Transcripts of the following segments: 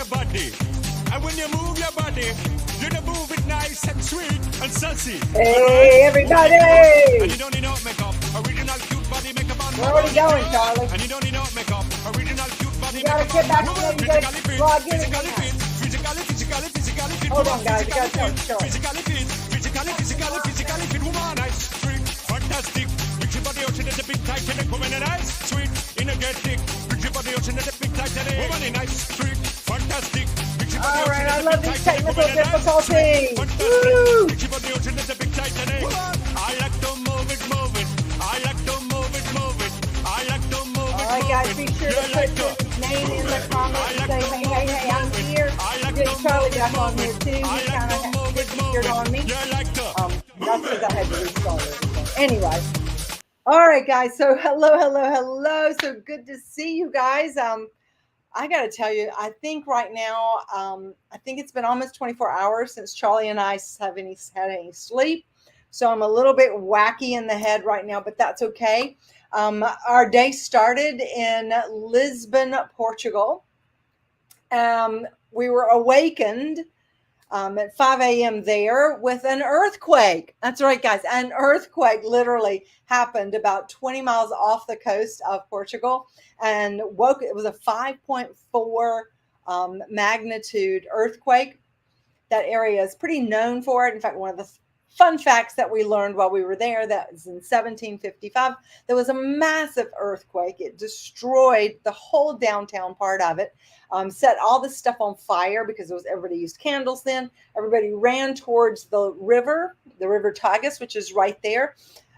your body. And when you move your body, you don't move it nice and sweet and sassy. Hey, everybody! And you don't need no makeup. Original cute body makeup on. Where are we going, Charlie? And you don't need no makeup. Original cute body You gotta get back to where you gotta log in again. physically fit. Hold on, guys. You gotta tell the story. Physically fit. Woman, nice, sweet, fantastic. Big body ocean is a big Titanic. Woman, nice, sweet, energetic. Big body ocean is a big Titanic. Woman, nice, sweet, fantastic. All right, I love these technical difficulties. Woo! I like to move it. I like to move it. I like to move it. All right, guys, be sure to put your name in the comments. Say, hey, I'm here. Get Charlie back on here, too. He kind of disappeared on me. That's because I had to restart it. Anyway. All right, guys. So hello. So good to see you guys. I got to tell you, I think right now, I think it's been almost 24 hours since Charlie and I have had any sleep. So I'm a little bit wacky in the head right now, but that's okay. Our day started in Lisbon, Portugal. We were awakened at 5 a.m. there with an earthquake. That's right, guys. An earthquake literally happened about 20 miles off the coast of Portugal and it was a 5.4 magnitude earthquake. That area is pretty known for it. In fact, one of the fun facts that we learned while we were there, that was in 1755, there was a massive earthquake. It destroyed the whole downtown part of it, set all the stuff on fire because everybody used candles then. Everybody ran towards the river Tagus, which is right there.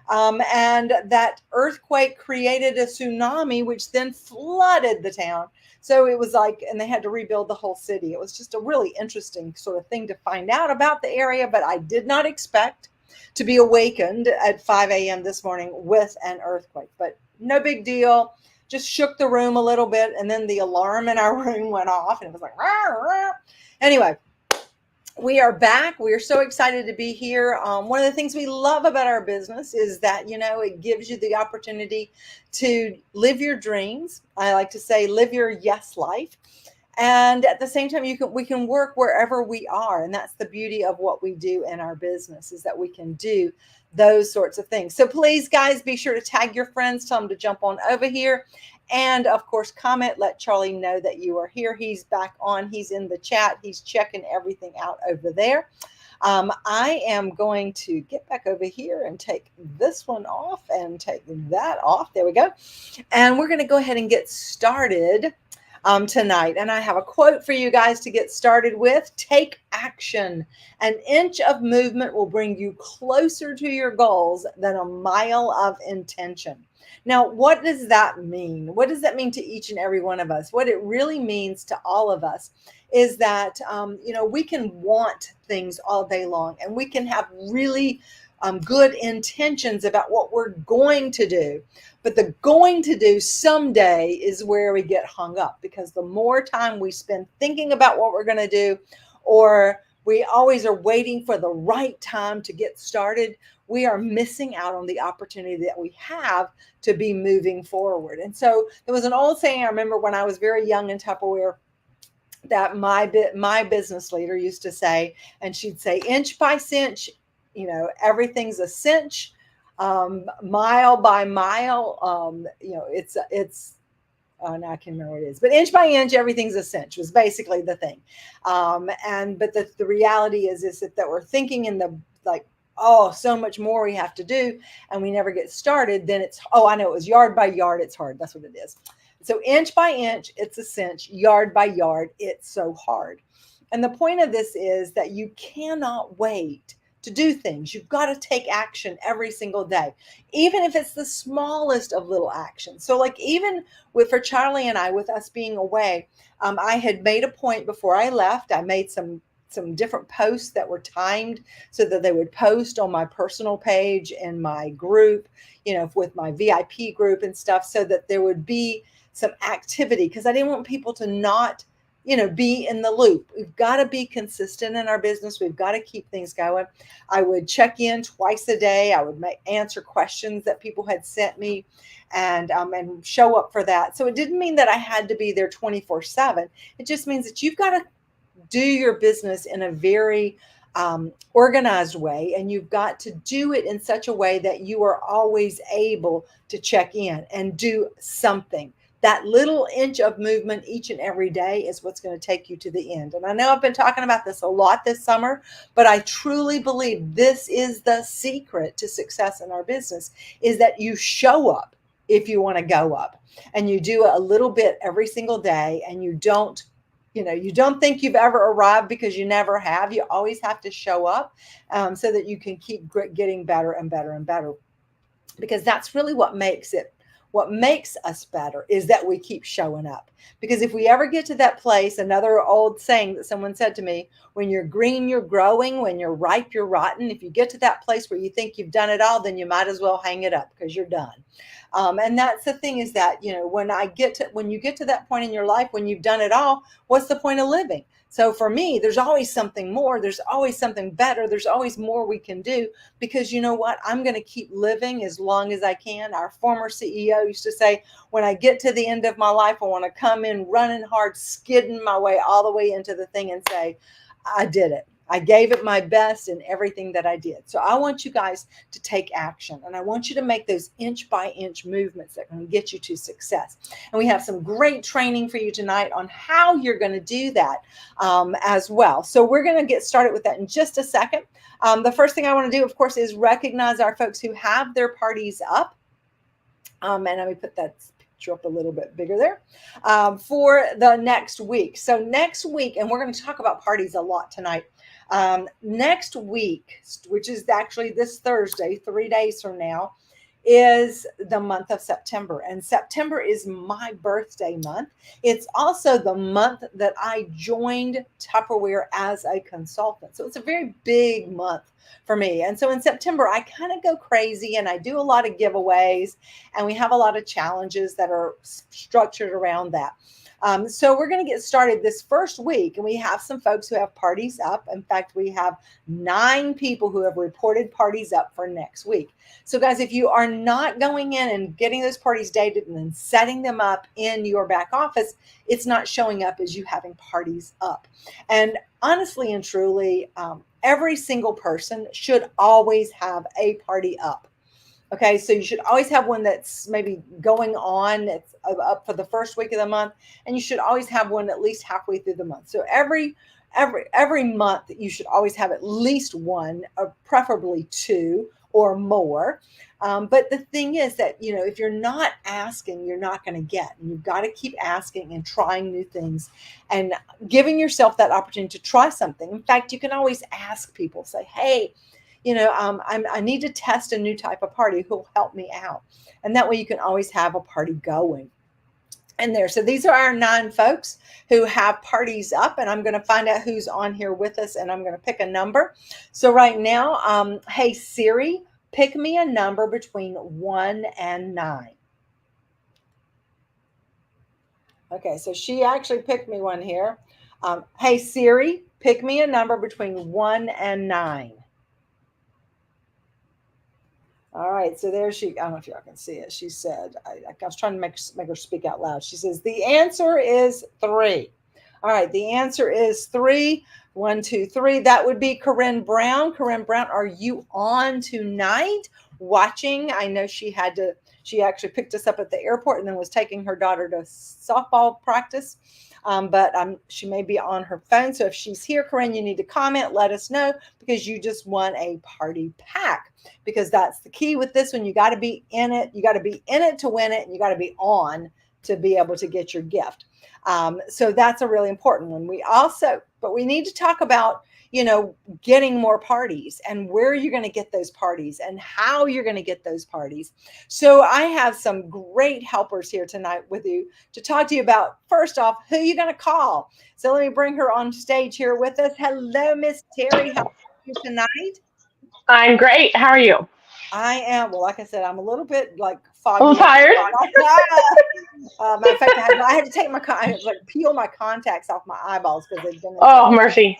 And that earthquake created a tsunami, which then flooded the town. So it was and they had to rebuild the whole city. It was just a really interesting sort of thing to find out about the area, but I did not expect to be awakened at 5 a.m. this morning with an earthquake, but no big deal. Just shook the room a little bit, and then the alarm in our room went off, and it was like, rah, rah. Anyway, we are back. We are so excited to be here. One of the things we love about our business is that, it gives you the opportunity to live your dreams. I like to say, live your yes life. And at the same time, we can work wherever we are. And that's the beauty of what we do in our business, is that we can do those sorts of things. So please, guys, be sure to tag your friends, tell them to jump on over here. And of course, comment, let Charlie know that you are here. He's back on. He's in the chat. He's checking everything out over there. I am going to get back over here and take this one off and take that off. There we go. And we're going to go ahead and get started tonight. And I have a quote for you guys to get started with. Take action. An inch of movement will bring you closer to your goals than a mile of intention. Now, what does that mean? What does that mean to each and every one of us? What it really means to all of us is that, we can want things all day long, and we can have really good intentions about what we're going to do. But the going to do someday is where we get hung up, because the more time we spend thinking about what we're going to do, or we always are waiting for the right time to get started, we are missing out on the opportunity that we have to be moving forward. And so there was an old saying I remember when I was very young in Tupperware that my business leader used to say, and she'd say, inch by cinch, everything's a cinch, mile by mile, now I can't remember what it is, but inch by inch, everything's a cinch was basically the thing. But the reality is that we're thinking in the so much more we have to do, and we never get started. Then it was yard by yard. It's hard. That's what it is. So inch by inch, it's a cinch. Yard by yard, it's so hard. And the point of this is that you cannot wait to do things. You've got to take action every single day, even if it's the smallest of little actions. So even for Charlie and I, with us being away, I had made a point before I left. I made some different posts that were timed so that they would post on my personal page and my group, with my VIP group and stuff, so that there would be some activity, because I didn't want people to not be in the loop. We've got to be consistent in our business. We've got to keep things going. I would check in twice a day. I would answer questions that people had sent me, and show up for that. So it didn't mean that I had to be there 24/7. It just means that you've got to do your business in a very organized way, and you've got to do it in such a way that you are always able to check in and do something. That little inch of movement each and every day is what's going to take you to the end. And I know I've been talking about this a lot this summer, but I truly believe this is the secret to success in our business, is that you show up if you want to go up, and you do a little bit every single day, and you don't think you've ever arrived, because you never have. You always have to show up, so that you can keep getting better and better and better, because that's really what makes us better, is that we keep showing up. Because if we ever get to that place, another old saying that someone said to me, when you're green, you're growing. When you're ripe, you're rotten. If you get to that place where you think you've done it all, then you might as well hang it up, because you're done. And that's the thing, is that, when you get to that point in your life, when you've done it all, what's the point of living? So for me, there's always something more. There's always something better. There's always more we can do, because you know what? I'm going to keep living as long as I can. Our former CEO used to say, when I get to the end of my life, I want to come in running hard, skidding my way all the way into the thing and say, I did it. I gave it my best in everything that I did. So I want you guys to take action, and I want you to make those inch by inch movements that can get you to success. And we have some great training for you tonight on how you're going to do that as well. So we're going to get started with that in just a second. The first thing I want to do, of course, is recognize our folks who have their parties up. And let me put that picture up a little bit bigger there for the next week. So next week, and we're going to talk about parties a lot tonight. Next week, which is actually this Thursday, 3 days from now, is the month of September. And September is my birthday month. It's also the month that I joined Tupperware as a consultant. So it's a very big month for me. And so in September, I kind of go crazy, and I do a lot of giveaways, and we have a lot of challenges that are structured around that. So we're going to get started this first week, and we have some folks who have parties up. In fact, we have 9 people who have reported parties up for next week. So guys, if you are not going in and getting those parties dated and then setting them up in your back office, it's not showing up as you having parties up. And honestly and truly, every single person should always have a party up. Okay, so you should always have one that's maybe going on, it's up for the first week of the month, and you should always have one at least halfway through the month. So every month, you should always have at least one, or preferably 2 or more. But the thing is that, if you're not asking, you're not going to get. And you've got to keep asking and trying new things and giving yourself that opportunity to try something. In fact, you can always ask people, say, hey, I need to test a new type of party. Who'll help me out? And that way you can always have a party going in there. So these are our 9 folks who have parties up, and I'm going to find out who's on here with us, and I'm going to pick a number. So right now, hey Siri, pick me a number between 1 and 9. Okay, so she actually picked me one here. Hey Siri, pick me a number between 1 and 9. All right, so there she, I don't know if y'all can see it. She said, I was trying to make her speak out loud. She says, the answer is 3. All right, the answer is 3. 1, 2, 3. That would be Corinne Brown. Corinne Brown, are you on tonight watching? I know she actually picked us up at the airport and then was taking her daughter to softball practice. But she may be on her phone. So if she's here, Corinne, you need to comment, let us know, because you just won a party pack. Because that's the key with this one. You got to be in it. You got to be in it to win it. And you got to be on to be able to get your gift. So that's a really important one. But we need to talk about, getting more parties and where you're going to get those parties and how you're going to get those parties. So I have some great helpers here tonight with you to talk to you about, first off, who you're going to call. So let me bring her on stage here with us. Hello, Miss Terry. How are you tonight? I'm great. How are you? I am. Well, like I said, I'm a little bit foggy. A little tired? Matter of fact, I had to take I had to like peel my contacts off my eyeballs because they've been. Oh, mercy.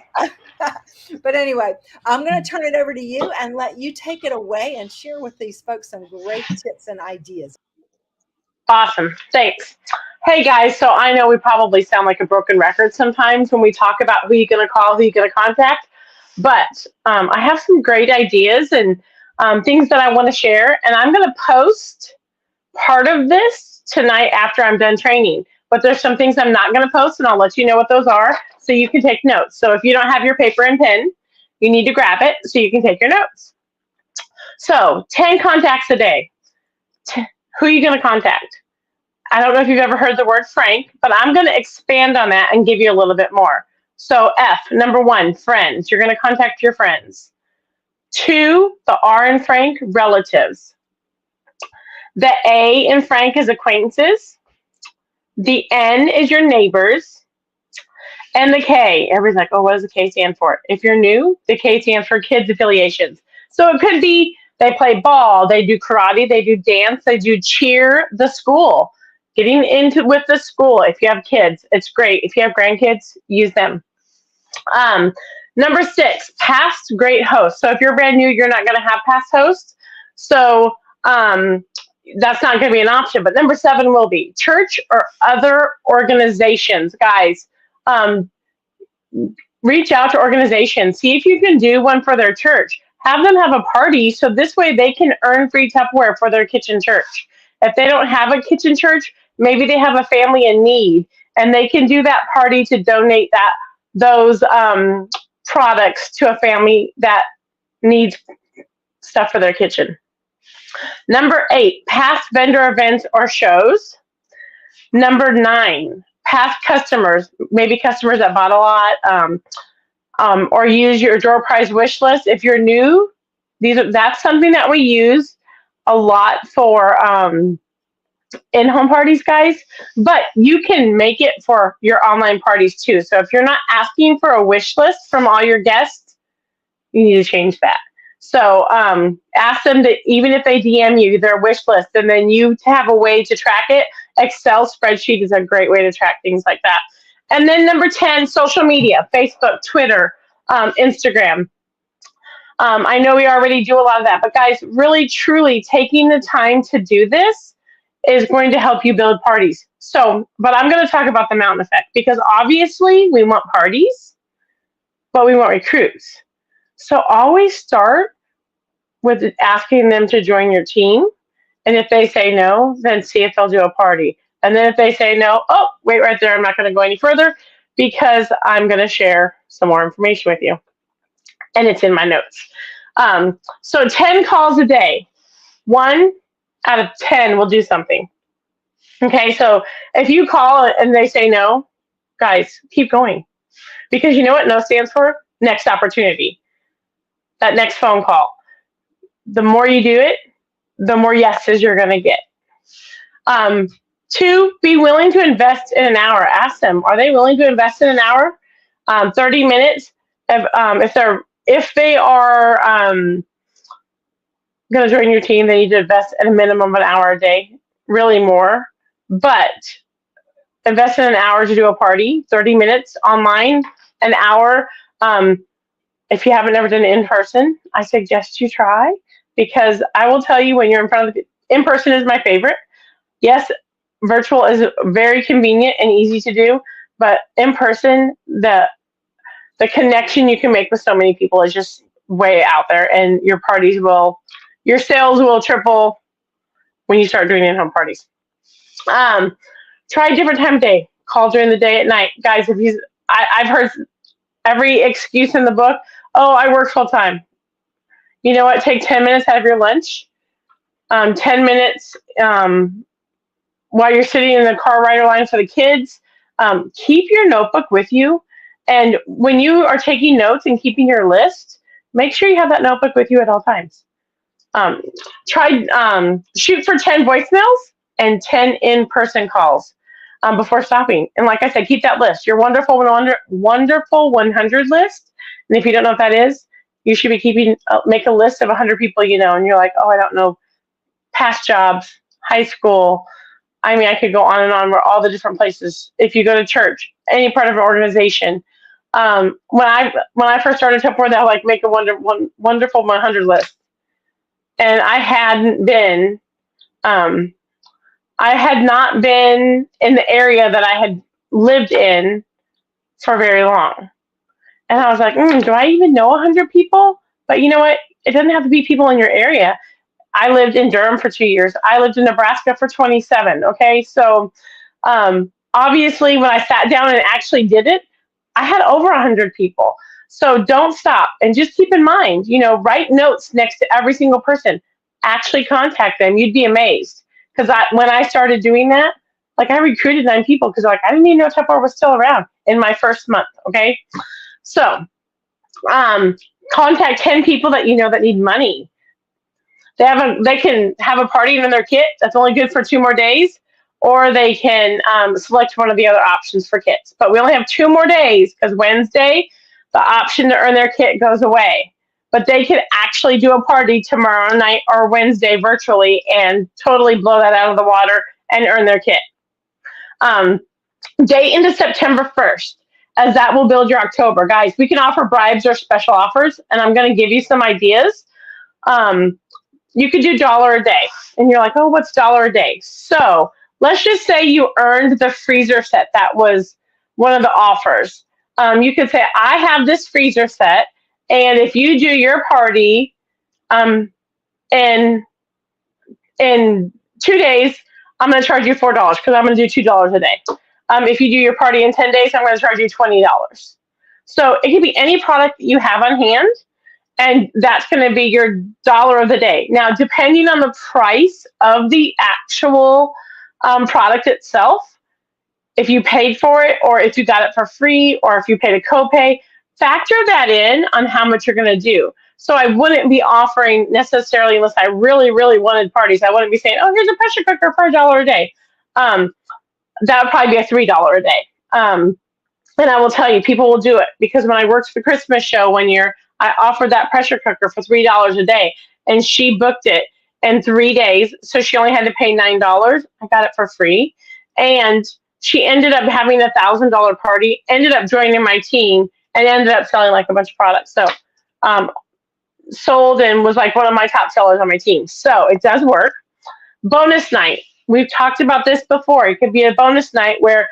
But anyway, I'm going to turn it over to you and let you take it away and share with these folks some great tips and ideas. Awesome. Thanks. Hey, guys. So I know we probably sound like a broken record sometimes when we talk about who you're going to call, who you're going to contact. But I have some great ideas and things that I want to share. And I'm going to post part of this tonight after I'm done training. But there's some things I'm not going to post, and I'll let you know what those are so you can take notes. So if you don't have your paper and pen, you need to grab it so you can take your notes. So 10 contacts a day. Who are you going to contact? I don't know if you've ever heard the word Frank, but I'm going to expand on that and give you a little bit more. So F, number 1, friends. You're going to contact your friends. 2, the R in Frank, relatives. The A in Frank is acquaintances. The N is your neighbors. And the K, everybody's like, oh, what does the K stand for? If you're new, the K stands for kids affiliations. So it could be they play ball, they do karate, they do dance, they do cheer, the school. Getting into with the school, if you have kids, it's great. If you have grandkids, use them. Number 6, past great hosts. So if you're brand new, you're not going to have past hosts. So that's not going to be an option. But number 7 will be church or other organizations. Guys, reach out to organizations. See if you can do one for their church. Have them have a party so this way they can earn free Tupperware for their kitchen church. If they don't have a kitchen church, maybe they have a family in need, and they can do that party to donate those products to a family that needs stuff for their kitchen. Number 8, past vendor events or shows. Number 9, past customers, maybe customers that bought a lot, or use your door prize wish list. If you're new, that's something that we use a lot for in-home parties, guys, but you can make it for your online parties too. So if you're not asking for a wish list from all your guests, you need to change that. So ask them to, even if they DM you their wish list, and then you have a way to track it. Excel spreadsheet is a great way to track things like that. And then number 10, social media, Facebook, Twitter, Instagram. I know we already do a lot of that, but guys, really, truly taking the time to do this is going to help you build parties. So, but I'm going to talk about the mountain effect, because obviously we want parties, but we want recruits. So always start with asking them to join your team. And if they say no, then see if they'll do a party. And then if they say no, oh, wait right there, I'm not going to go any further because I'm going to share some more information with you. And it's in my notes. So 10 calls a day. 1 out of 10 will do something. Okay, so if you call and they say no, guys, keep going. Because you know what no stands for? Next opportunity. That next phone call. The more you do it, the more yeses you're going to get. 2, be willing to invest in an hour. Ask them, are they willing to invest in an hour? 30 minutes. If they are going to join your team, they need to invest at a minimum of an hour a day, really more. But invest in an hour to do a party, 30 minutes online, an hour. If you haven't ever done it in person, I suggest you try, because I will tell you when you're in front of the in-person is my favorite. Yes, virtual is very convenient and easy to do, but in person, the connection you can make with so many people is just way out there, and your sales will triple when you start doing in-home parties. Try a different time of day. Call during the day, at night. Guys, I've heard every excuse in the book. Oh, I work full time. You know what? Take 10 minutes out of your lunch. 10 minutes while you're sitting in the car rider line for the kids. Keep your notebook with you. And when you are taking notes and keeping your list, make sure you have that notebook with you at all times. Shoot for 10 voicemails and 10 in-person calls before stopping. And like I said, keep that list, your wonderful 100 list. And if you don't know what that is, you should be make a list of 100 people you know. And you're like, oh, I don't know, past jobs, high school. I mean, I could go on and on. Where all the different places. If you go to church, any part of an organization. When I first started Tupperware, they'll like make a wonderful 100 list, and I hadn't been. I had not been in the area that I had lived in for very long. And I was like, do I even know 100 people? But you know what? It doesn't have to be people in your area. I lived in Durham for 2 years. I lived in Nebraska for 27. Okay. So obviously, when I sat down and actually did it, I had over 100 people. So don't stop. And just keep in mind, write notes next to every single person. Actually contact them. You'd be amazed. Because when I started doing that, like I recruited 9 people because I didn't even know Tupperware was still around in my first month. Okay. So contact 10 people that that need money. They can have a party in their kit that's only good for 2 more days, or they can select one of the other options for kits. But we only have 2 more days because Wednesday, the option to earn their kit goes away. But they could actually do a party tomorrow night or Wednesday virtually and totally blow that out of the water and earn their kit. Date into September 1st, as that will build your October. Guys, we can offer bribes or special offers, and I'm going to give you some ideas. You could do $1 a day, and you're like, oh, what's $1 a day? So let's just say you earned the freezer set. That was one of the offers. You could say, I have this freezer set, and if you do your party in 2 days, I'm going to charge you $4 because I'm going to do $2 a day. If you do your party in 10 days, I'm going to charge you $20. So it could be any product that you have on hand, and that's going to be your $1 of the day. Now, depending on the price of the actual product itself, if you paid for it or if you got it for free or if you paid a copay, factor that in on how much you're going to do. So I wouldn't be offering necessarily, unless I really, really wanted parties, I wouldn't be saying, oh, here's a pressure cooker for $1 a day. That would probably be a $3 a day. And I will tell you, people will do it because when I worked the Christmas show 1 year, I offered that pressure cooker for $3 a day, and she booked it in 3 days. So she only had to pay $9. I got it for free. And she ended up having a $1,000 party, ended up joining my team, and ended up selling like a bunch of products. So sold and was like one of my top sellers on my team. So it does work. Bonus night. We've talked about this before. It could be a bonus night where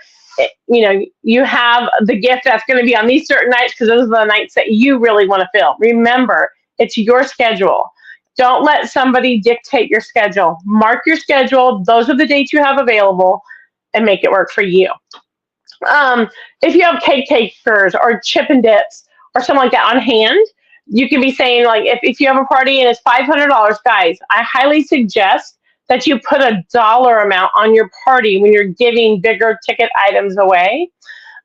you have the gift that's going to be on these certain nights because those are the nights that you really want to fill. Remember, it's your schedule. Don't let somebody dictate your schedule. Mark your schedule. Those are the dates you have available and make it work for you. If you have cake takers or chip and dips or something like that on hand, you can be saying, like, if you have a party and it's $500, guys, I highly suggest that you put a dollar amount on your party when you're giving bigger ticket items away.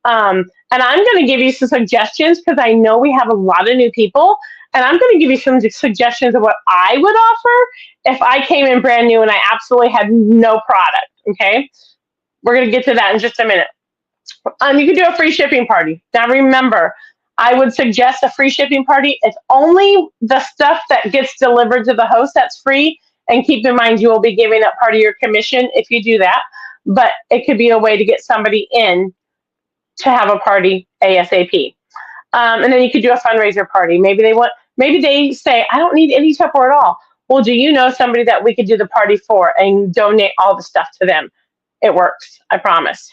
And I'm going to give you some suggestions because I know we have a lot of new people. And I'm going to give you some suggestions of what I would offer if I came in brand new and I absolutely had no product. Okay. We're going to get to that in just a minute. You can do a free shipping party. Now remember, I would suggest a free shipping party. It's only the stuff that gets delivered to the host that's free. And keep in mind, you will be giving up part of your commission if you do that. But it could be a way to get somebody in to have a party ASAP. And then you could do a fundraiser party. Maybe they say, I don't need any Tupperware at all. Well, do you know somebody that we could do the party for and donate all the stuff to them? It works, I promise.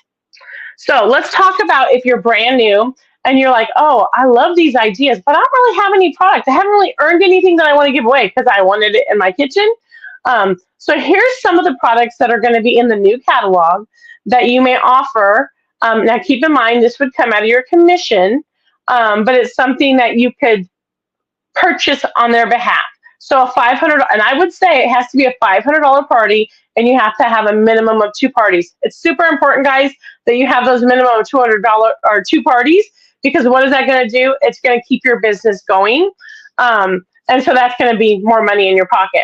So let's talk about if you're brand new and you're like, oh, I love these ideas, but I don't really have any product. I haven't really earned anything that I want to give away because I wanted it in my kitchen. So here's some of the products that are going to be in the new catalog that you may offer. Now keep in mind, this would come out of your commission, but it's something that you could purchase on their behalf. So a $500, and I would say it has to be a $500 party, and you have to have a minimum of 2 parties. It's super important, guys, that you have those minimum of $200 or 2 parties, because what is that going to do? It's going to keep your business going. And so that's going to be more money in your pocket.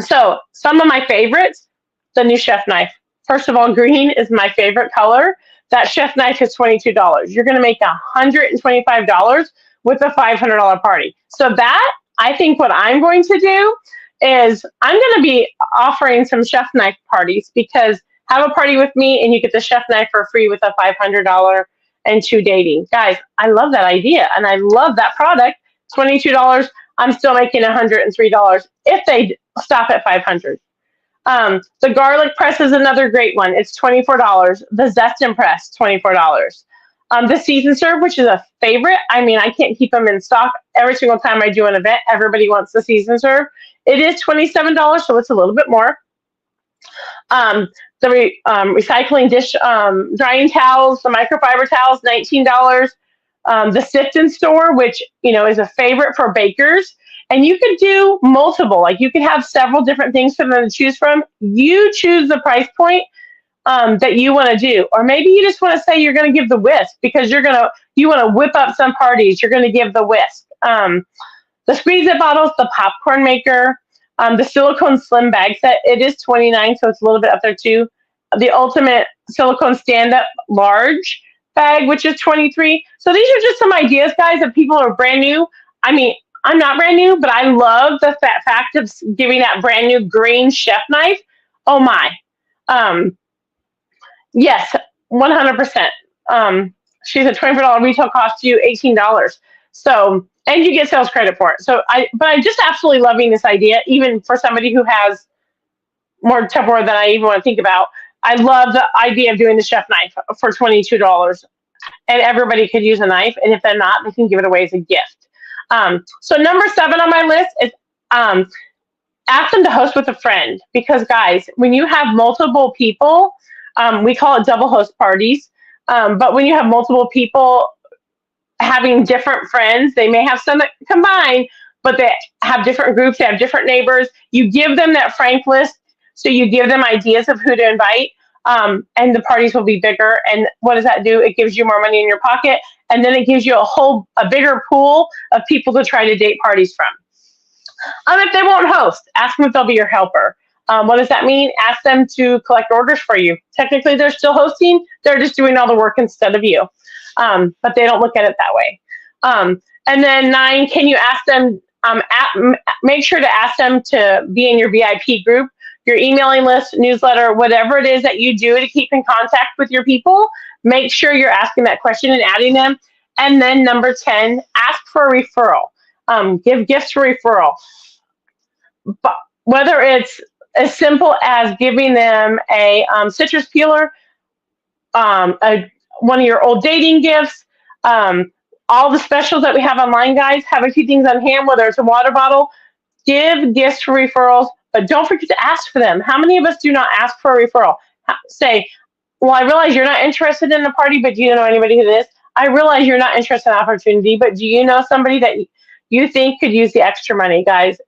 So some of my favorites, the new chef knife. First of all, green is my favorite color. That chef knife is $22. You're going to make $125 with a $500 party. So that, I think what I'm going to do is I'm going to be offering some chef knife parties because have a party with me and you get the chef knife for free with a $500 and 2 dating. Guys, I love that idea and I love that product. $22. I'm still making $103 if they stop at 500. The garlic press is another great one. It's $24. The Zest and Press, $24. The Season Serve, which is a favorite. I mean, I can't keep them in stock. Every single time I do an event, everybody wants the Season Serve. It is $27, so it's a little bit more. The recycling dish drying towels, the microfiber towels, $19. The Sift and Store, which is a favorite for bakers. And you could do multiple, like you could have several different things for them to choose from. You choose the price point that you want to do. Or maybe you just want to say you're going to give the whisk because you want to whip up some parties. You're going to give the whisk. The Squeeze It bottles, the popcorn maker, the silicone slim bag set. It is $29, so it's a little bit up there too. The ultimate silicone stand-up large bag, which is $23. So these are just some ideas, guys, that people are brand new. I mean, I'm not brand new, but I love the fact of giving that brand new green chef knife. Oh my. Yes, 100%. She said $24 retail costs you $18. So, and you get sales credit for it. So but I'm just absolutely loving this idea, even for somebody who has more Tupperware than I even want to think about. I love the idea of doing the chef knife for $22. And everybody could use a knife. And if they're not, they can give it away as a gift. So number 7 on my list is ask them to host with a friend. Because guys, when you have multiple people, we call it double host parties. But when you have multiple people having different friends, they may have some that combine, but they have different groups, they have different neighbors. You give them that frank list. So you give them ideas of who to invite. And the parties will be bigger. And what does that do? It gives you more money in your pocket. And then it gives you a bigger pool of people to try to date parties from. If they won't host, ask them if they'll be your helper. What does that mean? Ask them to collect orders for you. Technically, they're still hosting. They're just doing all the work instead of you. But they don't look at it that way. And then 9, can you ask them, make sure to ask them to be in your VIP group, your emailing list, newsletter, whatever it is that you do to keep in contact with your people. Make sure you're asking that question and adding them. And then number 10, ask for a referral. Give gifts for referral. But whether it's as simple as giving them a citrus peeler, one of your old dating gifts, all the specials that we have online, guys, have a few things on hand, whether it's a water bottle, give gifts for referrals, but don't forget to ask for them. How many of us do not ask for a referral? Say, well, I realize you're not interested in the party, but do you know anybody who is? I realize you're not interested in opportunity, but do you know somebody that you think could use the extra money? Guys,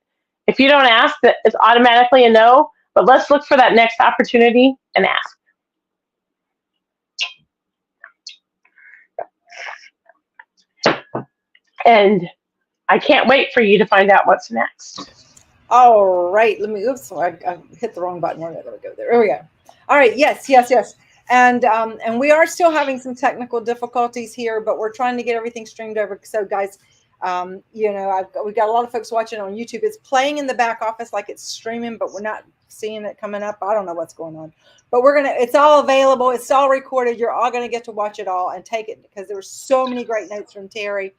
if you don't ask, that it's automatically a no, but let's look for that next opportunity and ask. And I can't wait for you to find out what's next. All right. Oops, I hit the wrong button. Where did I go? There we go. All right. Yes. And we are still having some technical difficulties here, but we're trying to get everything streamed over. So guys, we've got a lot of folks watching on YouTube. It's playing in the back office like it's streaming, but we're not seeing it coming up. I don't know what's going on, but it's all available. It's all recorded. You're all going to get to watch it all and take it because there were so many great notes from Terry.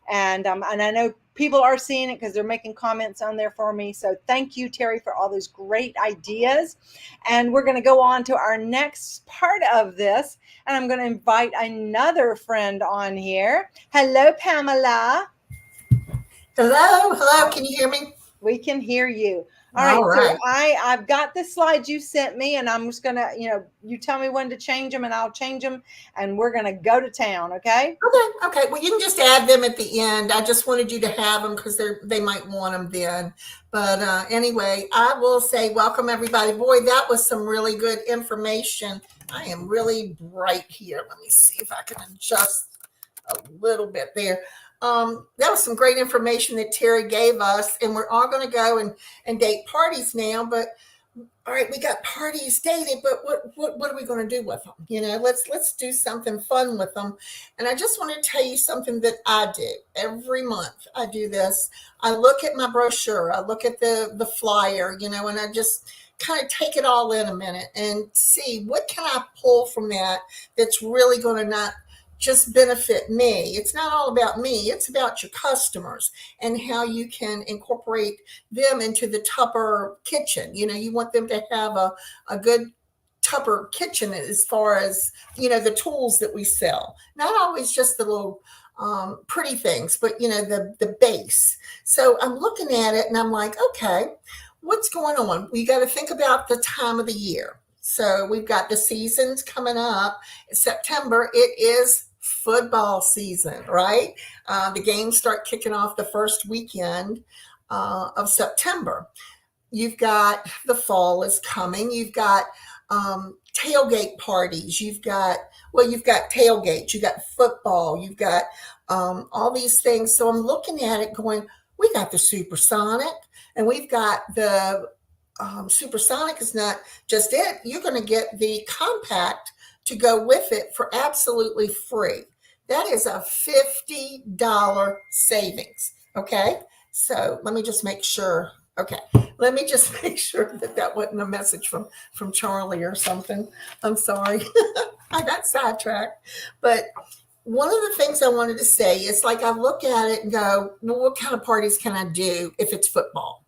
And I know people are seeing it because they're making comments on there for me. So thank you, Terry, for all those great ideas. And we're going to go on to our next part of this. And I'm going to invite another friend on here. Hello, Pamela. Hello. Can you hear me? We can hear you. All right. So I've got the slides you sent me, and I'm just going to, you tell me when to change them and I'll change them, and we're going to go to town. Okay. Okay. Well, you can just add them at the end. I just wanted you to have them because they might want them then. But anyway, I will say welcome everybody. Boy, that was some really good information. I am really bright here. Let me see if I can adjust a little bit there. That was some great information that Terry gave us, and we're all going to go and date parties now. But all right, we got parties dated, but what are we going to do with them? Let's do something fun with them. And I just want to tell you something that I do every month. I do this. I look at my brochure, I look at the flyer, and I just kind of take it all in a minute and see what can I pull from that that's really going to not just benefit me. It's not all about me. It's about your customers and how you can incorporate them into the Tupper kitchen. You want them to have a good Tupper kitchen as far as, the tools that we sell. Not always just the little pretty things, but, the base. So I'm looking at it and I'm like, okay, what's going on? We got to think about the time of the year. So we've got the seasons coming up. In September, it is football season, right? The games start kicking off the first weekend of September. You've got the fall is coming. You've got tailgate parties. You've got tailgates. You've got football. You've got all these things. So I'm looking at it going, we got the Supersonic and we've got the Supersonic is not just it. You're going to get the compact to go with it for absolutely free. That is a $50 savings. Okay. So let me just make sure. Okay. Let me just make sure that wasn't a message from Charlie or something. I'm sorry. I got sidetracked. But one of the things I wanted to say is, like, I look at it and go, well, what kind of parties can I do if it's football?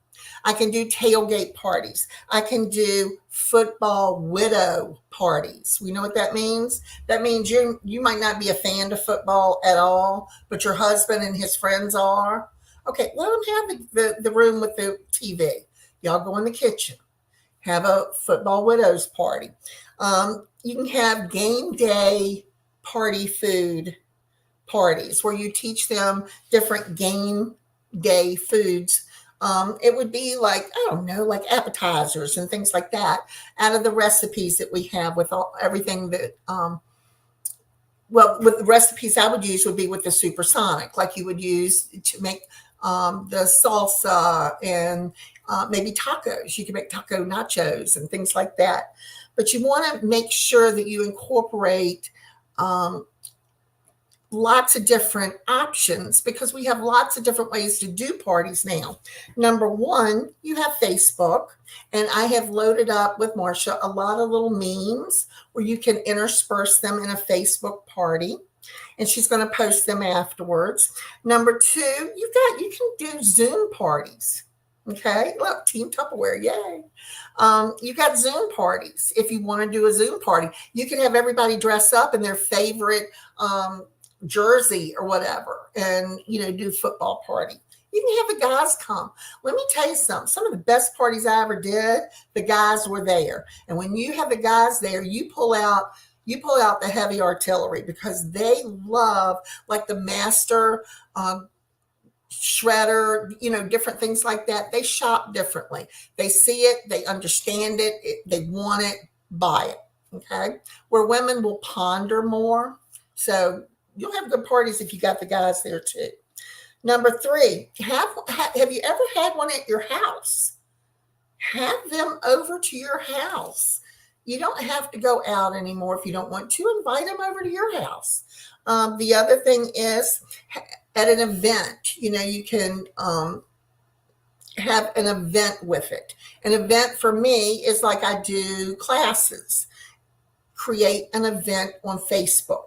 I can do tailgate parties. I can do football widow parties. We know what that means? That means you might not be a fan of football at all, but your husband and his friends are. Okay, let them have the room with the TV. Y'all go in the kitchen. Have a football widows party. You can have game day party food parties where you teach them different game day foods. It would be like, I don't know, like appetizers and things like that out of the recipes that we have with everything that, with the recipes I would use would be with the Supersonic, like you would use to make the salsa and maybe tacos. You can make taco nachos and things like that. But you want to make sure that you incorporate lots of different options because we have lots of different ways to do parties now. Number one, you have Facebook, and I have loaded up with Marsha a lot of little memes where you can intersperse them in a Facebook party, and she's going to post them afterwards. Number two, you can do Zoom parties. Okay, look, Team Tupperware, yay. You got Zoom parties. If you want to do a Zoom party, you can have everybody dress up in their favorite jersey or whatever and, do football party. You can have the guys come. Let me tell you something. Some of the best parties I ever did, the guys were there. And when you have the guys there, you pull out the heavy artillery because they love, like, the master shredder, different things like that. They shop differently. They see it, they understand it, they want it, buy it. Okay. Where women will ponder more. So you'll have good parties if you got the guys there too. Number three, have you ever had one at your house? Have them over to your house. You don't have to go out anymore if you don't want to. Invite them over to your house. The other thing is at an event, you can have an event with it. An event for me is like I do classes. Create an event on Facebook.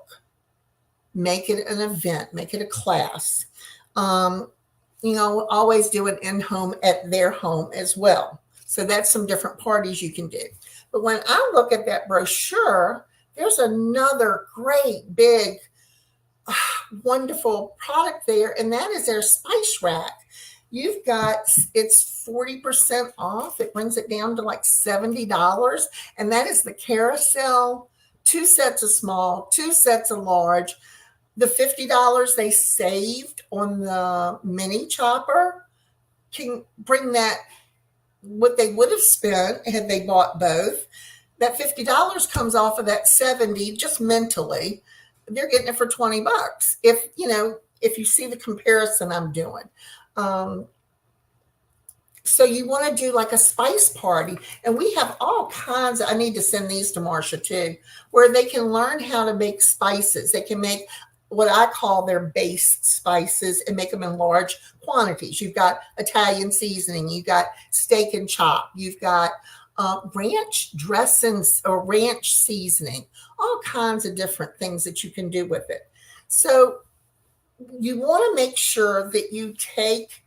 Make it an event. Make it a class. Always do an in-home at their home as well. So that's some different parties you can do. But when I look at that brochure, there's another great, big, wonderful product there, and that is their spice rack. It's 40% off. It brings it down to like $70, and that is the carousel, 2 sets of small, 2 sets of large. The $50 they saved on the mini chopper can bring that, what they would have spent had they bought both. That $50 comes off of that $70 just mentally. They're getting it for $20 if you see the comparison I'm doing. So you want to do like a spice party, and we have all kinds I need to send these to Marsha too, where they can learn how to make spices. They can make what I call their base spices and make them in large quantities. You've got Italian seasoning, you've got steak and chop, you've got ranch dressings or ranch seasoning, all kinds of different things that you can do with it. So you want to make sure that you take,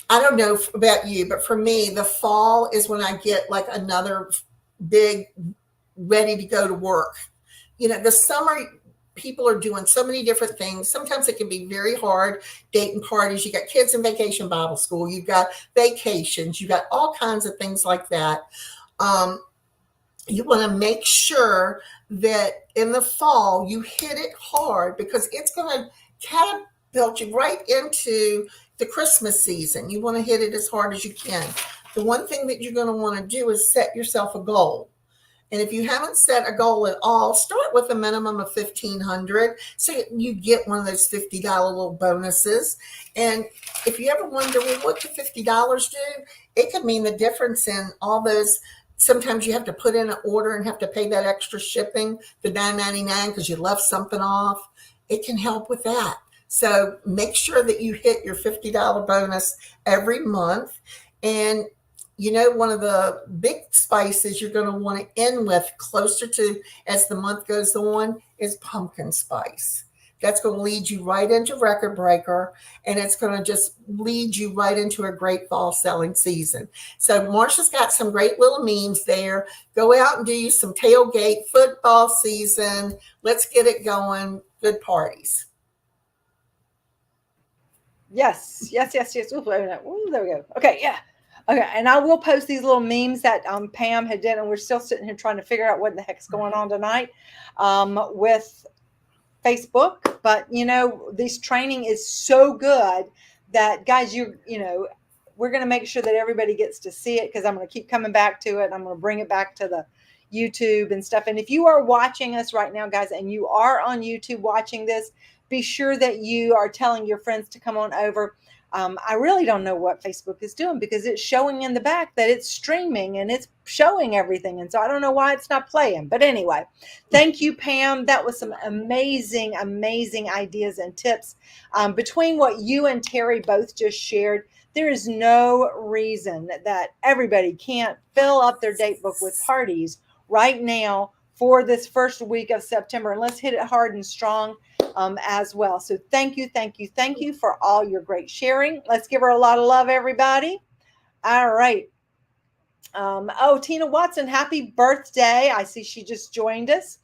I don't know about you, but for me, the fall is when I get like another big ready to go to work. The summer, people are doing so many different things. Sometimes it can be very hard, dating parties. You got kids in vacation Bible school. You've got vacations. You got all kinds of things like that. You want to make sure that in the fall you hit it hard, because it's going to catapult you right into the Christmas season. You want to hit it as hard as you can. The one thing that you're going to want to do is set yourself a goal. And if you haven't set a goal at all, start with a minimum of $1,500. So you get one of those $50 little bonuses. And if you ever wonder, well, what do $50 do? It could mean the difference in all those. Sometimes you have to put in an order and have to pay that extra shipping, the $9.99, because you left something off. It can help with that. So make sure that you hit your $50 bonus every month. And one of the big spices you're going to want to end with closer to as the month goes on is pumpkin spice. That's going to lead you right into Record Breaker, and it's going to just lead you right into a great fall selling season. So Marsha's got some great little memes there. Go out and do you some tailgate football season. Let's get it going. Good parties. Yes. Ooh, there we go. Okay, yeah. Okay, and I will post these little memes that Pam had done, and we're still sitting here trying to figure out what the heck's going on tonight with Facebook. But this training is so good that, guys, we're going to make sure that everybody gets to see it, because I'm going to keep coming back to it. I'm going to bring it back to the YouTube and stuff. And if you are watching us right now, guys, and you are on YouTube watching this, be sure that you are telling your friends to come on over. I really don't know what Facebook is doing, because it's showing in the back that it's streaming and it's showing everything. And so I don't know why it's not playing. But anyway, thank you, Pam. That was some amazing, amazing ideas and tips. Between what you and Terry both just shared, there is no reason that everybody can't fill up their date book with parties right now for this first week of September. And let's hit it hard and strong as well. So thank you for all your great sharing. Let's give her a lot of love, everybody. All right. Tina Watson, happy birthday. I see she just joined us.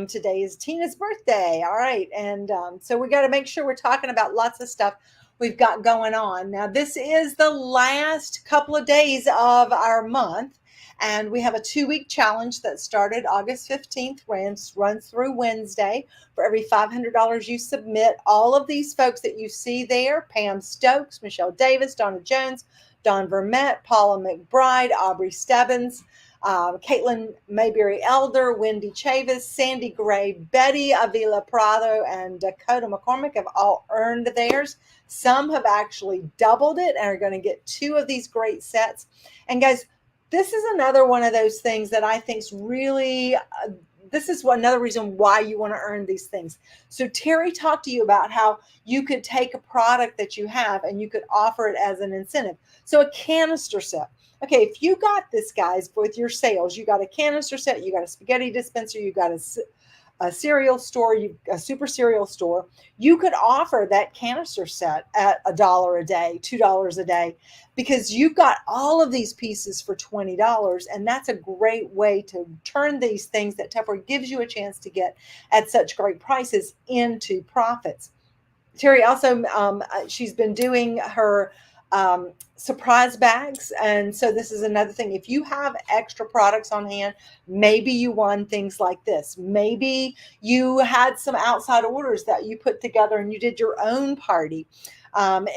Today is Tina's birthday. All right. And so we got to make sure we're talking about lots of stuff we've got going on. Now, this is the last couple of days of our month. And we have a 2-week challenge that started August 15th, runs through Wednesday. For every $500 you submit, all of these folks that you see there, Pam Stokes, Michelle Davis, Donna Jones, Don Vermette, Paula McBride, Aubrey Stebbins, Caitlin Mayberry Elder, Wendy Chavis, Sandy Gray, Betty Avila Prado, and Dakota McCormick have all earned theirs. Some have actually doubled it and are going to get 2 of these great sets. And guys, this is another one of those things that I think is really, this is another reason why you want to earn these things. So Terry talked to you about how you could take a product that you have and you could offer it as an incentive. So a canister set. Okay, if you got this, guys, with your sales, you got a canister set, you got a spaghetti dispenser, you got a cereal store, a super cereal store, you could offer that canister set at $1 a day, $2 a day, because you've got all of these pieces for $20. And that's a great way to turn these things that Tupperware gives you a chance to get at such great prices into profits. Terry also, she's been doing her surprise bags. And so this is another thing. If you have extra products on hand, maybe you won things like this. Maybe you had some outside orders that you put together and you did your own party.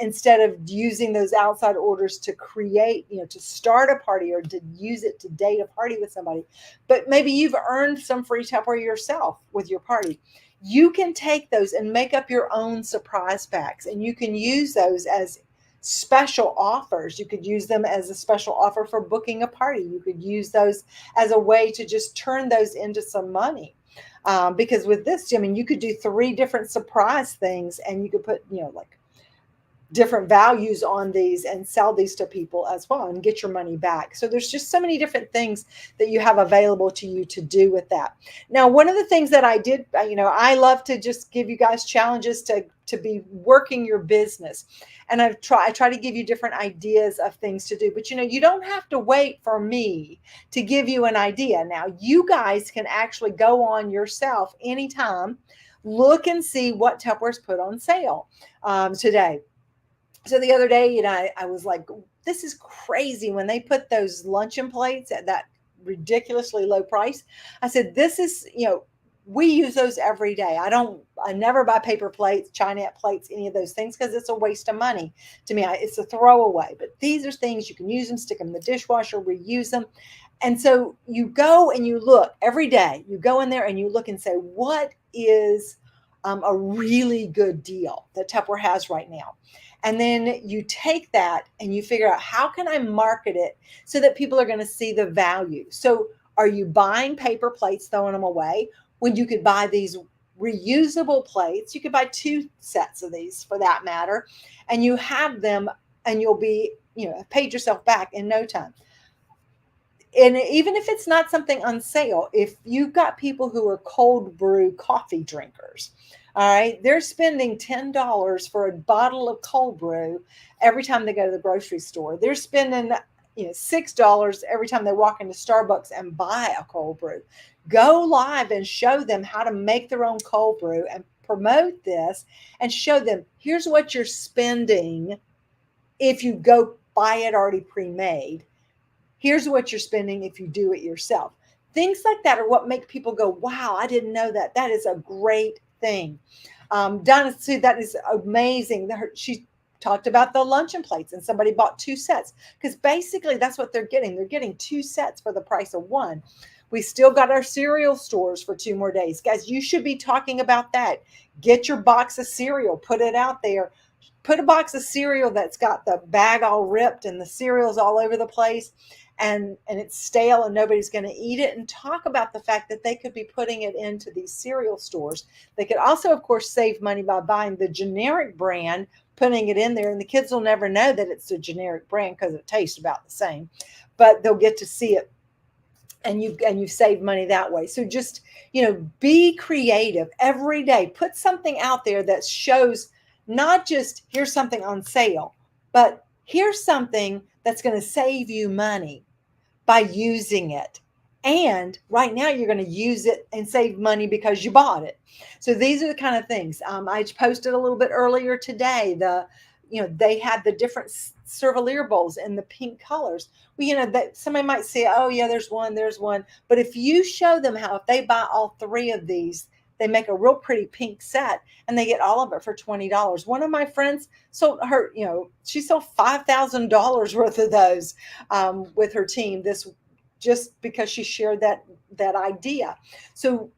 Instead of using those outside orders to create, to start a party or to use it to date a party with somebody. But maybe you've earned some free Tupperware yourself with your party. You can take those and make up your own surprise packs, and you can use those as special offers. You could use them as a special offer for booking a party. You could use those as a way to just turn those into some money. Because with this, I mean, you could do 3 different surprise things, and you could put, like different values on these and sell these to people as well and get your money back. So there's just so many different things that you have available to you to do with that. Now, one of the things that I did, I love to just give you guys challenges to be working your business. And I try to give you different ideas of things to do, but you don't have to wait for me to give you an idea. Now, you guys can actually go on yourself anytime, look and see what Tupperware's put on sale today. So the other day, I was like, this is crazy when they put those luncheon plates at that ridiculously low price. I said, this is, we use those every day. I never buy paper plates, Chinette plates, any of those things, because it's a waste of money to me. It's a throwaway, but these are things you can use them, stick them in the dishwasher, reuse them. And so you go and you look every day, you go in there and you look and say, what is a really good deal that Tupperware has right now? And then you take that and you figure out, how can I market it so that people are going to see the value? So are you buying paper plates, throwing them away, when you could buy these reusable plates? You could buy 2 sets of these for that matter, and you have them and you'll be, paid yourself back in no time. And even if it's not something on sale, if you've got people who are cold brew coffee drinkers, all right, they're spending $10 for a bottle of cold brew every time they go to the grocery store. They're spending $6 every time they walk into Starbucks and buy a cold brew. Go live and show them how to make their own cold brew and promote this and show them, here's what you're spending if you go buy it already pre-made. Here's what you're spending if you do it yourself. Things like that are what make people go, wow, I didn't know that. That is a great thing. Donna Sue, that is amazing. She talked about the luncheon plates, and somebody bought 2 sets, because basically that's what they're getting. They're getting 2 sets for the price of 1. We still got our cereal stores for 2 more days. Guys, you should be talking about that. Get your box of cereal, put it out there. Put a box of cereal that's got the bag all ripped and the cereal's all over the place, and it's stale and nobody's going to eat it, and talk about the fact that they could be putting it into these cereal stores. They could also, of course, save money by buying the generic brand, putting it in there, and the kids will never know that it's a generic brand because it tastes about the same, but they'll get to see it, and you save money that way. So just, be creative every day. Put something out there that shows not just here's something on sale, but here's something that's going to save you money by using it. And right now you're going to use it and save money because you bought it. So these are the kind of things. I posted a little bit earlier today, they had the different Cervelier bowls in the pink colors. Well, that somebody might say, oh yeah, there's one. But if you show them how, if they buy all 3 of these, they make a real pretty pink set, and they get all of it for $20. One of my friends sold her, she sold $5,000 worth of those with her team, just because she shared that idea. So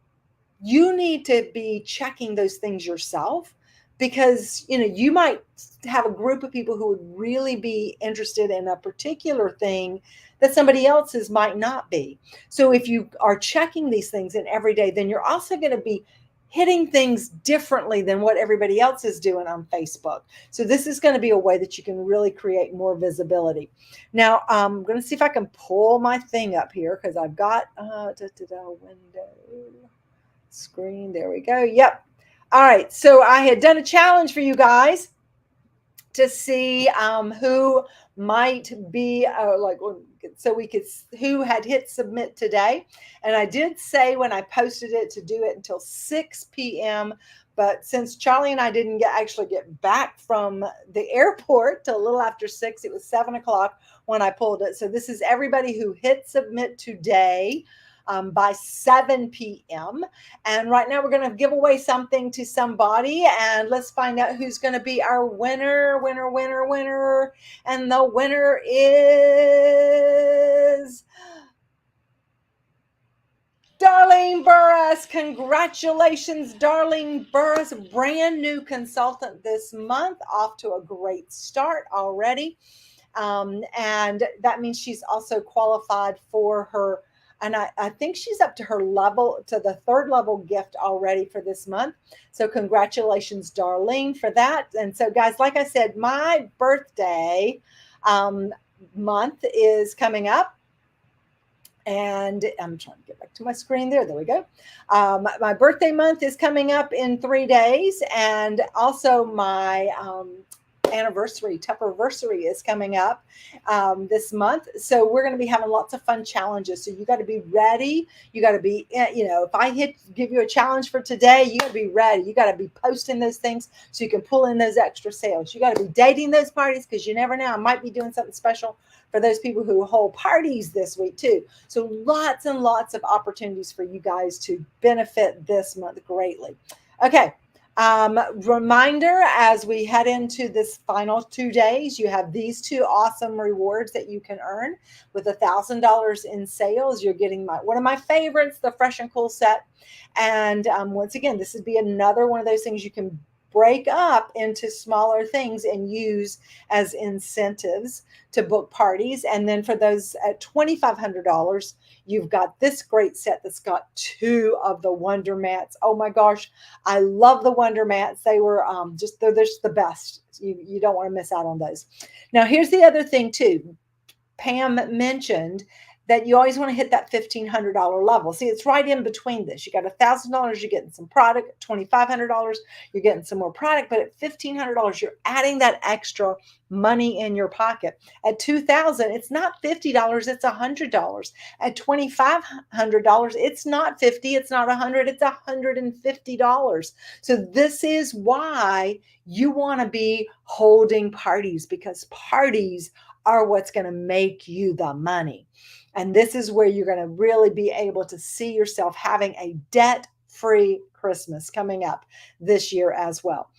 you need to be checking those things yourself, because you might have a group of people who would really be interested in a particular thing that somebody else's might not be. So if you are checking these things in every day, then you're also going to be hitting things differently than what everybody else is doing on Facebook. So this is going to be a way that you can really create more visibility. Now, I'm going to see if I can pull my thing up here, because I've got window screen. There we go. Yep. All right. So I had done a challenge for you guys to see who might be so we could, who had hit submit today. And I did say when I posted it to do it until 6 p.m. But since Charlie and I didn't actually get back from the airport till a little after 6, it was 7 o'clock when I pulled it. So this is everybody who hit submit today by 7 p.m. And right now we're going to give away something to somebody, and let's find out who's going to be our winner. And the winner is Darlene Burris, congratulations, Darlene Burris, brand new consultant this month, off to a great start already. And that means she's also qualified for her, and I think she's up to her level, to the 3rd level gift already for this month. So congratulations, Darlene, for that. And so, guys, like I said, my birthday month is coming up. And I'm trying to get back to my screen there. There we go. My birthday month is coming up in 3 days. And also my anniversary, Tupperversary, is coming up this month. So we're going to be having lots of fun challenges. So you got to be ready. You got to be, if I give you a challenge for today, you got to be ready. You got to be posting those things so you can pull in those extra sales. You got to be dating those parties, because you never know. I might be doing something special for those people who hold parties this week too. So lots and lots of opportunities for you guys to benefit this month greatly. Okay. Reminder, as we head into this final 2 days, you have these 2 awesome rewards that you can earn. With $1,000 in sales, you're getting one of my favorites, the Fresh and Cool set. And once again, this would be another one of those things you can break up into smaller things and use as incentives to book parties. And then for those at $2,500, you've got this great set that's got 2 of the Wonder Mats. Oh my gosh, I love the Wonder Mats. They were they're just the best. You don't want to miss out on those. Now, here's the other thing too. Pam mentioned that you always want to hit that $1,500 level. See, it's right in between this. You got $1,000, you're getting some product. At $2,500, you're getting some more product. But at $1,500, you're adding that extra money in your pocket. At $2,000, it's not $50, it's $100. At $2,500, it's not $50, it's not $100, it's $150. So this is why you want to be holding parties, because parties are what's going to make you the money. And this is where you're going to really be able to see yourself having a debt-free Christmas coming up this year as well.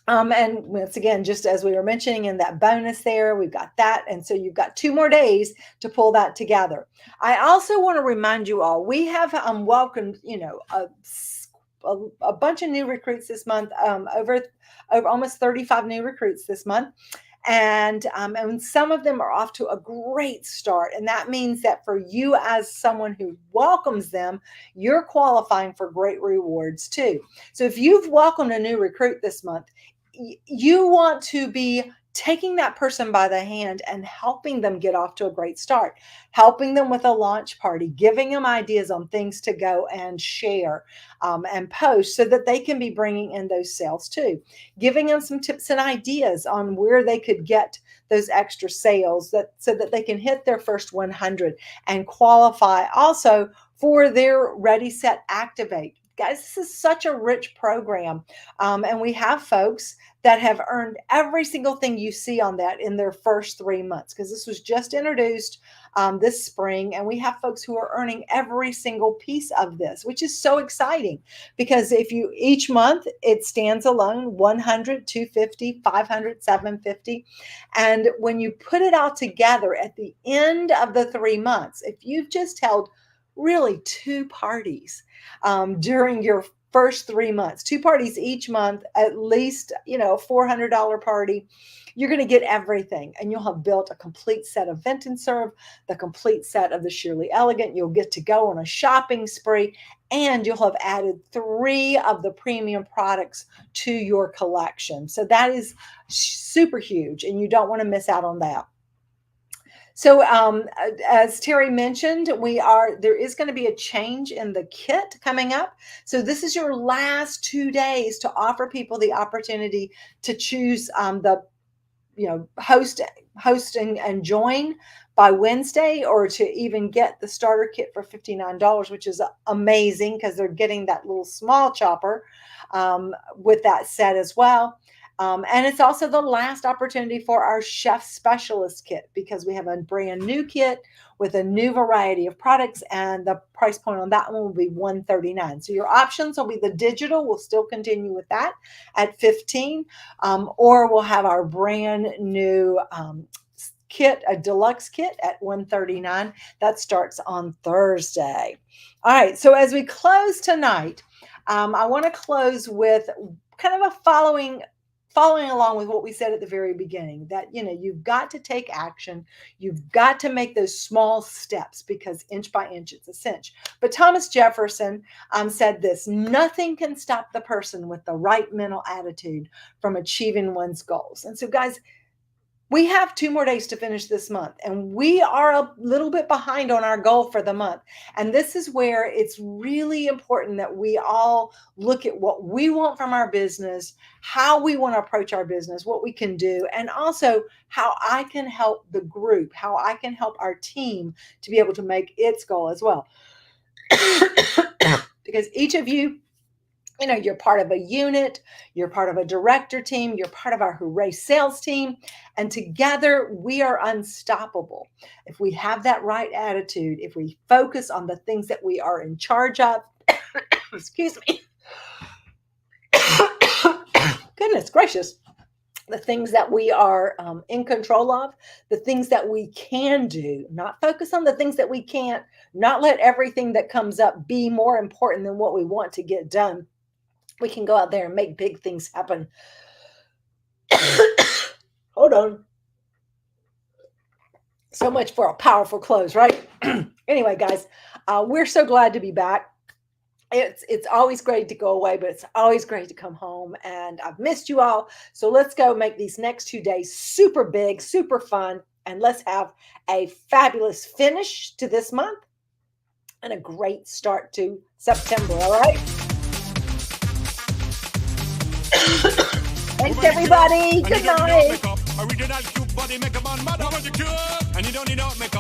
And once again, just as we were mentioning in that bonus there, we've got that. And so you've got 2 more days to pull that together. I also want to remind you all, we have welcomed, a bunch of new recruits this month, over almost 35 new recruits this month. And some of them are off to a great start. And that means that for you, as someone who welcomes them, you're qualifying for great rewards too. So if you've welcomed a new recruit this month, you want to be taking that person by the hand and helping them get off to a great start, helping them with a launch party, giving them ideas on things to go and share and post so that they can be bringing in those sales too, giving them some tips and ideas on where they could get those extra sales so that they can hit their first 100 and qualify also for their Ready, Set, Activate. Guys, this is such a rich program. And we have folks that have earned every single thing you see on that in their first 3 months, because this was just introduced this spring. And we have folks who are earning every single piece of this, which is so exciting, because if you each month it stands alone, 100, 250, 500, 750. And when you put it all together at the end of the 3 months, if you've just held really 2 parties during your first 3 months, 2 parties each month, at least, a $400 party, you're going to get everything. And you'll have built a complete set of Vent and Serve, the complete set of the Sheerly Elegant. You'll get to go on a shopping spree, and you'll have added 3 of the premium products to your collection. So that is super huge, and you don't want to miss out on that. So as Terry mentioned, there is going to be a change in the kit coming up. So this is your last 2 days to offer people the opportunity to choose the host and join by Wednesday, or to even get the starter kit for $59, which is amazing, because they're getting that little small chopper with that set as well. And it's also the last opportunity for our Chef Specialist kit, because we have a brand new kit with a new variety of products, and the price point on that one will be $139. So your options will be the digital. We'll still continue with that at $15, or we'll have our brand new kit, a deluxe kit at $139. That starts on Thursday. All right. So as we close tonight, I want to close with kind of a following along with what we said at the very beginning, that, you've got to take action. You've got to make those small steps, because inch by inch, it's a cinch. But Thomas Jefferson said this: nothing can stop the person with the right mental attitude from achieving one's goals. And so, guys, we have 2 more days to finish this month, and we are a little bit behind on our goal for the month. And this is where it's really important that we all look at what we want from our business, how we want to approach our business, what we can do, and also how I can help the group, how I can help our team to be able to make its goal as well. Because each of you, you're part of a unit, you're part of a director team, you're part of our Hooray sales team, and together we are unstoppable. If we have that right attitude, if we focus on the things that we are in charge of, excuse me, goodness gracious, the things that we are in control of, the things that we can do, not focus on the things that we can't, not let everything that comes up be more important than what we want to get done. We can go out there and make big things happen. Hold on. So much for a powerful close, right? Anyway, guys, we're so glad to be back. It's always great to go away, but it's always great to come home. And I've missed you all. So let's go make these next 2 days super big, super fun. And let's have a fabulous finish to this month and a great start to September. All right. Thanks, everybody. Good night. Original cute body make a man mad. And you don't need no makeup.